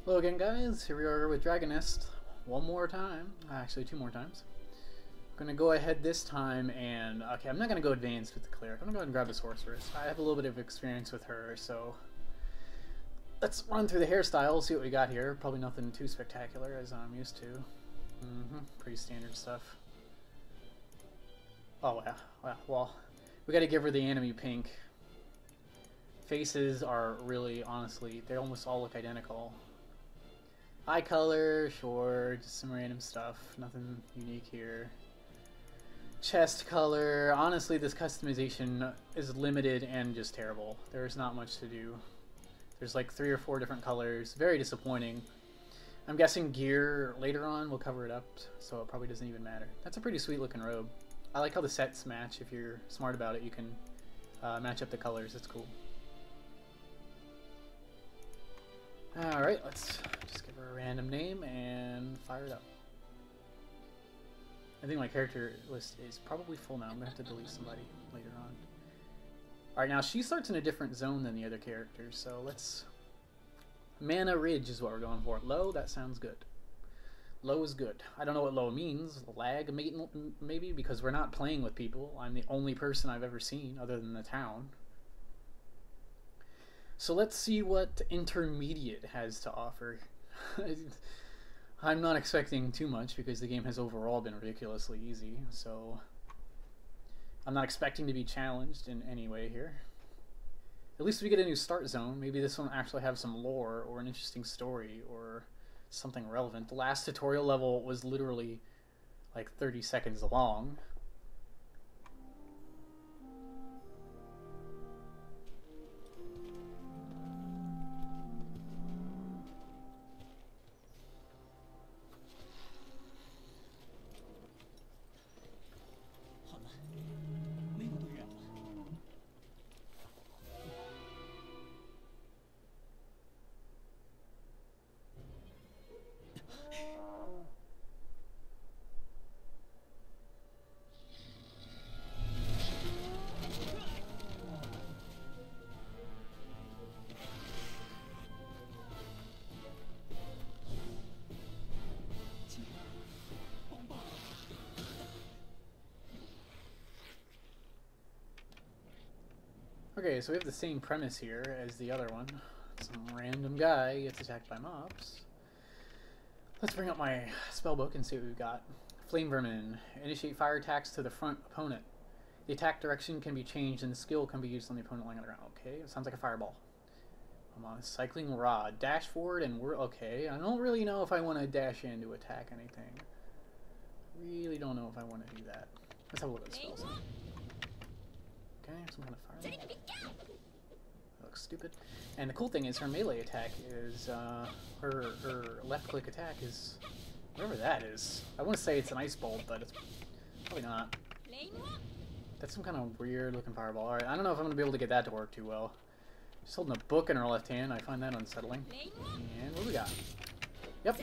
Hello again, guys. Here we are with Dragon Nest one more time. Actually, two more times. I'm gonna go ahead this time and... Okay, I'm not gonna go advanced with the cleric. I'm gonna go ahead and grab the Sorceress. I have a little bit of experience with her, so... Let's run through the hairstyles, see what we got here. Probably nothing too spectacular, as I'm used to. Pretty standard stuff. Oh, yeah. Well, we gotta give her the anime pink. Faces are really, honestly, they almost all look identical. Eye color, sure, just some random stuff. Nothing unique here. Chest color, honestly, this customization is limited and just terrible. There's not much to do. There's like 3 or 4 different colors. Very disappointing. I'm guessing gear later on will cover it up, so it probably doesn't even matter. That's a pretty sweet looking robe. I like how the sets match. If you're smart about it, you can match up the colors. It's cool. Alright, let's just give her a random name and fire it up. I think my character list is probably full now. I'm going to have to delete somebody later on. Alright, now she starts in a different zone than the other characters, so let's... Mana Ridge is what we're going for. Low, that sounds good. Low is good. I don't know what low means. Lag, maybe, because we're not playing with people. I'm the only person I've ever seen other than the town. So let's see what intermediate has to offer. I'm not expecting too much because the game has overall been ridiculously easy, so I'm not expecting to be challenged in any way here. At least we get a new start zone. Maybe this one will actually have some lore or an interesting story or something relevant. The last tutorial level was literally like 30 seconds long. Okay, so we have the same premise here as the other one. Some random guy gets attacked by mobs. Let's bring up my spellbook and see what we've got. Flame Vermin. Initiate fire attacks to the front opponent. The attack direction can be changed and the skill can be used on the opponent lying on the ground. Okay, sounds like a fireball. Come on, Cycling Rod. Dash forward and we're okay. I don't really know if I want to dash in to attack anything. Really don't know if I want to do that. Let's have a look at the spells. Okay, some kind of fireball. That looks stupid. And the cool thing is her melee attack is, her left click attack is, whatever that is. I want to say it's an ice bolt, but it's probably not. That's some kind of weird looking fireball. Alright, I don't know if I'm going to be able to get that to work too well. She's holding a book in her left hand. I find that unsettling. And what do we got? Yep,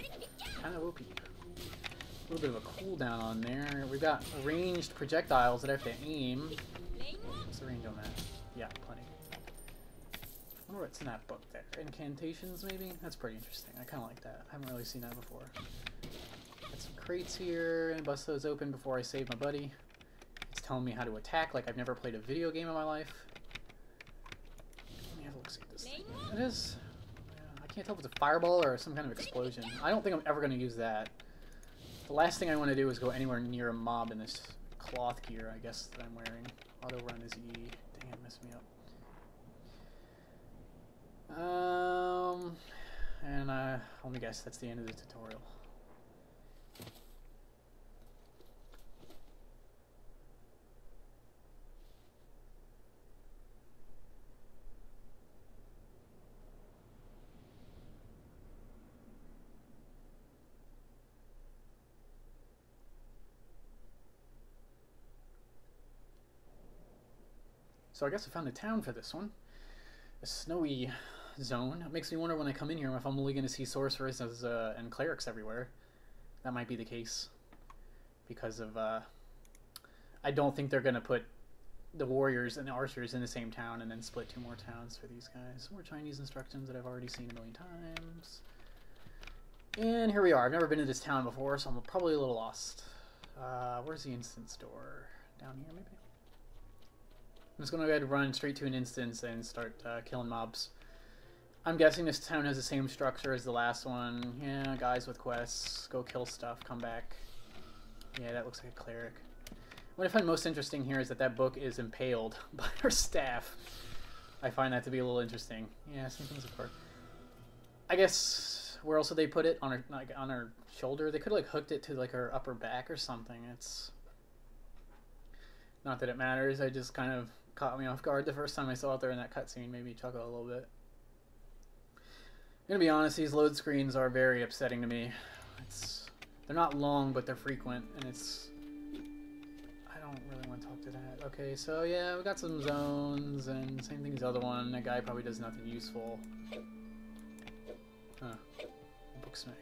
kind of OP. A little bit of a cooldown on there. We've got ranged projectiles that I have to aim. What's the range on that? Yeah, plenty. I wonder what's in that book there. Incantations, maybe? That's pretty interesting. I kind of like that. I haven't really seen that before. Got some crates here, and bust those open before I save my buddy. It's telling me how to attack like I've never played a video game in my life. Let me have a look see at this thing. It is... I can't tell if it's a fireball or some kind of explosion. I don't think I'm ever going to use that. The last thing I want to do is go anywhere near a mob in this cloth gear, I guess, that I'm wearing. Auto run is E. Dang, it messed me up. Let me guess, that's the end of the tutorial. So I guess I found a town for this one. A snowy zone. It makes me wonder when I come in here if I'm only going to see sorceresses and clerics everywhere. That might be the case. Because of, I don't think they're going to put the warriors and the archers in the same town and then split 2 more towns for these guys. More Chinese instructions that I've already seen a million times. And here we are. I've never been to this town before, so I'm probably a little lost. Where's the instance door? Down here, maybe? I'm just going to go ahead and run straight to an instance and start killing mobs. I'm guessing this town has the same structure as the last one. Yeah, guys with quests. Go kill stuff, come back. Yeah, that looks like a cleric. What I find most interesting here is that that book is impaled by her staff. I find that to be a little interesting. Yeah, same things with her. I guess, where else would they put it? On her, like, on her shoulder? They could have, like, hooked it to, like, her upper back or something. It's... Not that it matters, I just kind of caught me off guard the first time I saw it there in that cutscene. Made me chuckle a little bit. I'm gonna be honest, these load screens are very upsetting to me. They're not long, but they're frequent, and it's... I don't really want to talk to that. Okay, so yeah, we got some zones, and same thing as the other one. That guy probably does nothing useful. Huh. Booksmack.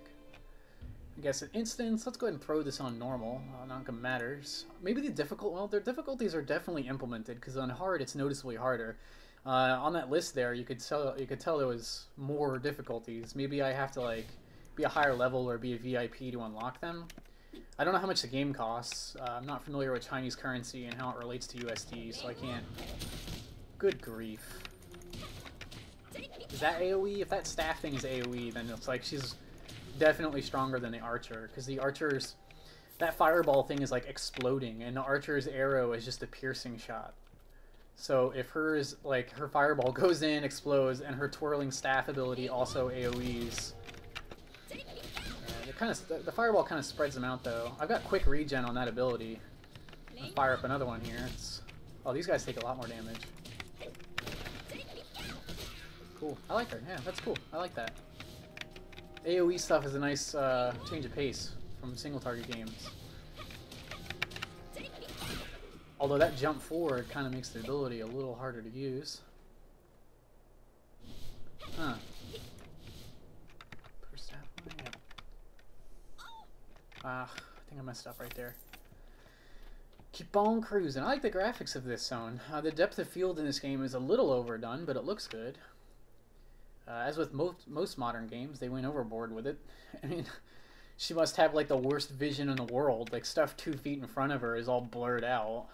I guess an instance. Let's go ahead and throw this on normal. Not gonna matters. Maybe the difficult. Well, their difficulties are definitely implemented because on hard it's noticeably harder. On that list there, you could tell there was more difficulties. Maybe I have to like be a higher level or be a VIP to unlock them. I don't know how much the game costs. I'm not familiar with Chinese currency and how it relates to USD, so I can't. Good grief. Is that AoE? If that staff thing is AoE, then it's like she's definitely stronger than the archer, because the archer's... That fireball thing is like exploding, and the archer's arrow is just a piercing shot. So if hers, like, her fireball goes in, explodes, and her twirling staff ability also AoEs... The fireball kind of spreads them out, though. I've got quick regen on that ability. I'll fire up another one here. Oh, these guys take a lot more damage. Cool. I like her. Yeah, that's cool. I like that. AoE stuff is a nice change of pace from single-target games. Although that jump forward kind of makes the ability a little harder to use. Huh. I think I messed up right there. Keep on cruising. I like the graphics of this zone. The depth of field in this game is a little overdone, but it looks good. As with most modern games, they went overboard with it. I mean, she must have like the worst vision in the world. Like stuff 2 feet in front of her is all blurred out.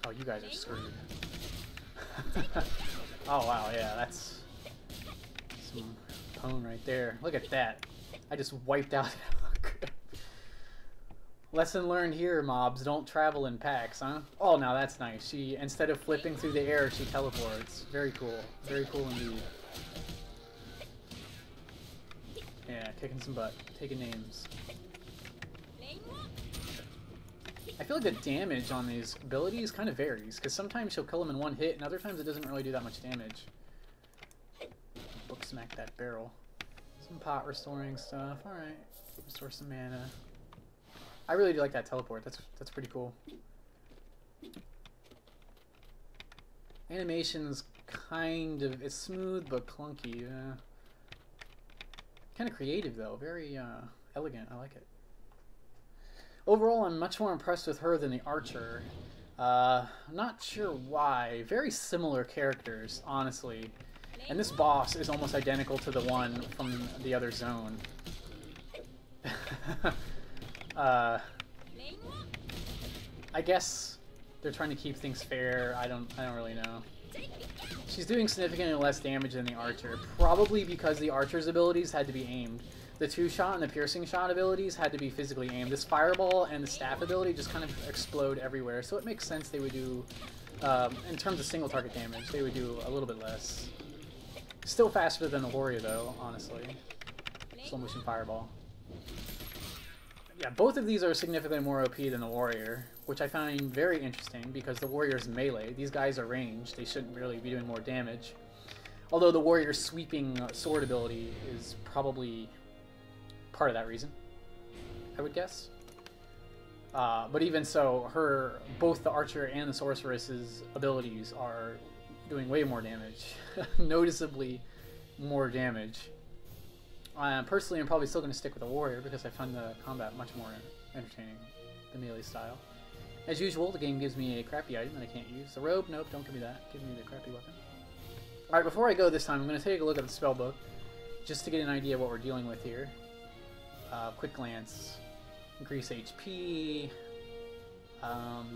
Oh, you guys are screwed. Oh wow, yeah, that's some pwn right there. Look at that. I just wiped out. Lesson learned here, mobs. Don't travel in packs, huh? Oh, now that's nice. She, instead of flipping through the air, she teleports. Very cool. Very cool indeed. Yeah, kicking some butt. Taking names. I feel like the damage on these abilities kind of varies, because sometimes she'll kill them in one hit, and other times it doesn't really do that much damage. Book smack that barrel. Some pot restoring stuff. Alright. Restore some mana. I really do like that teleport. That's pretty cool. Animation's kind of... It's smooth but clunky. Kind of creative though. Very elegant. I like it. Overall, I'm much more impressed with her than the archer. I'm not sure why. Very similar characters, honestly. And this boss is almost identical to the one from the other zone. I guess they're trying to keep things fair. I don't really know. She's doing significantly less damage than the archer, probably because the archer's abilities had to be aimed. The two-shot and the piercing shot abilities had to be physically aimed. This fireball and the staff ability just kind of explode everywhere, so it makes sense they would do, in terms of single target damage, they would do a little bit less. Still faster than the warrior though, honestly. Slow motion fireball. Yeah, both of these are significantly more OP than the warrior, which I find very interesting because the warrior's melee. These guys are ranged. They shouldn't really be doing more damage. Although the warrior's sweeping sword ability is probably part of that reason, I would guess. But even so, both the archer and the sorceress's abilities are doing way more damage. Noticeably more damage. Personally, I'm probably still going to stick with the warrior because I find the combat much more entertaining, the melee style. As usual, the game gives me a crappy item that I can't use. The robe? Nope, don't give me that. Give me the crappy weapon. Alright, before I go this time, I'm going to take a look at the spellbook. just to get an idea of what we're dealing with here. Quick glance, increase HP. 17 I don't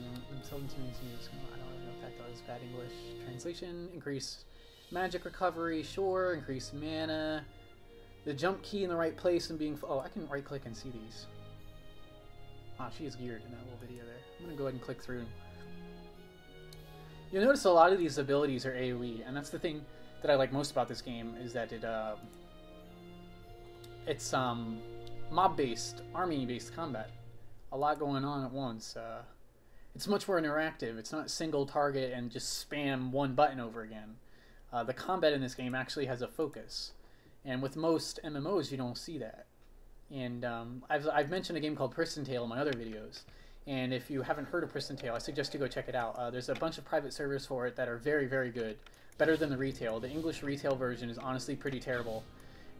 really know what that does. Bad English translation. Increase magic recovery, sure. Increase mana. The jump key in the right place and being... Oh, I can right click and see these. Ah, she is geared in that little video there. I'm gonna go ahead and click through. You'll notice a lot of these abilities are AoE, and that's the thing that I like most about this game, is that it's mob-based, army-based combat. A lot going on at once. It's much more interactive. It's not single target and just spam one button over again. The combat in this game actually has a focus, and with most MMOs you don't see that. And I've mentioned a game called Prison Tale in my other videos, and if you haven't heard of Prison Tale, I suggest you go check it out. There's a bunch of private servers for it that are very, very good, better than the retail. The English retail version is honestly pretty terrible,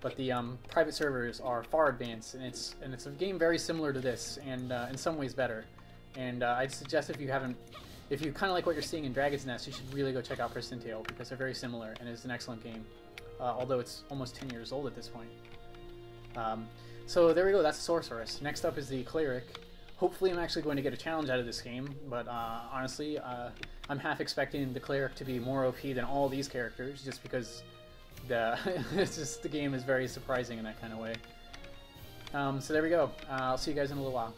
but the private servers are far advanced, and it's a game very similar to this, and in some ways better. And I'd suggest if you kind of like what you're seeing in Dragon's Nest, you should really go check out Prison Tale, because they're very similar, and it's an excellent game, although it's almost 10 years old at this point. So there we go, that's Sorceress. Next up is the Cleric. Hopefully I'm actually going to get a challenge out of this game, but honestly, I'm half expecting the Cleric to be more OP than all these characters, just because the game is very surprising in that kind of way. So there we go. I'll see you guys in a little while.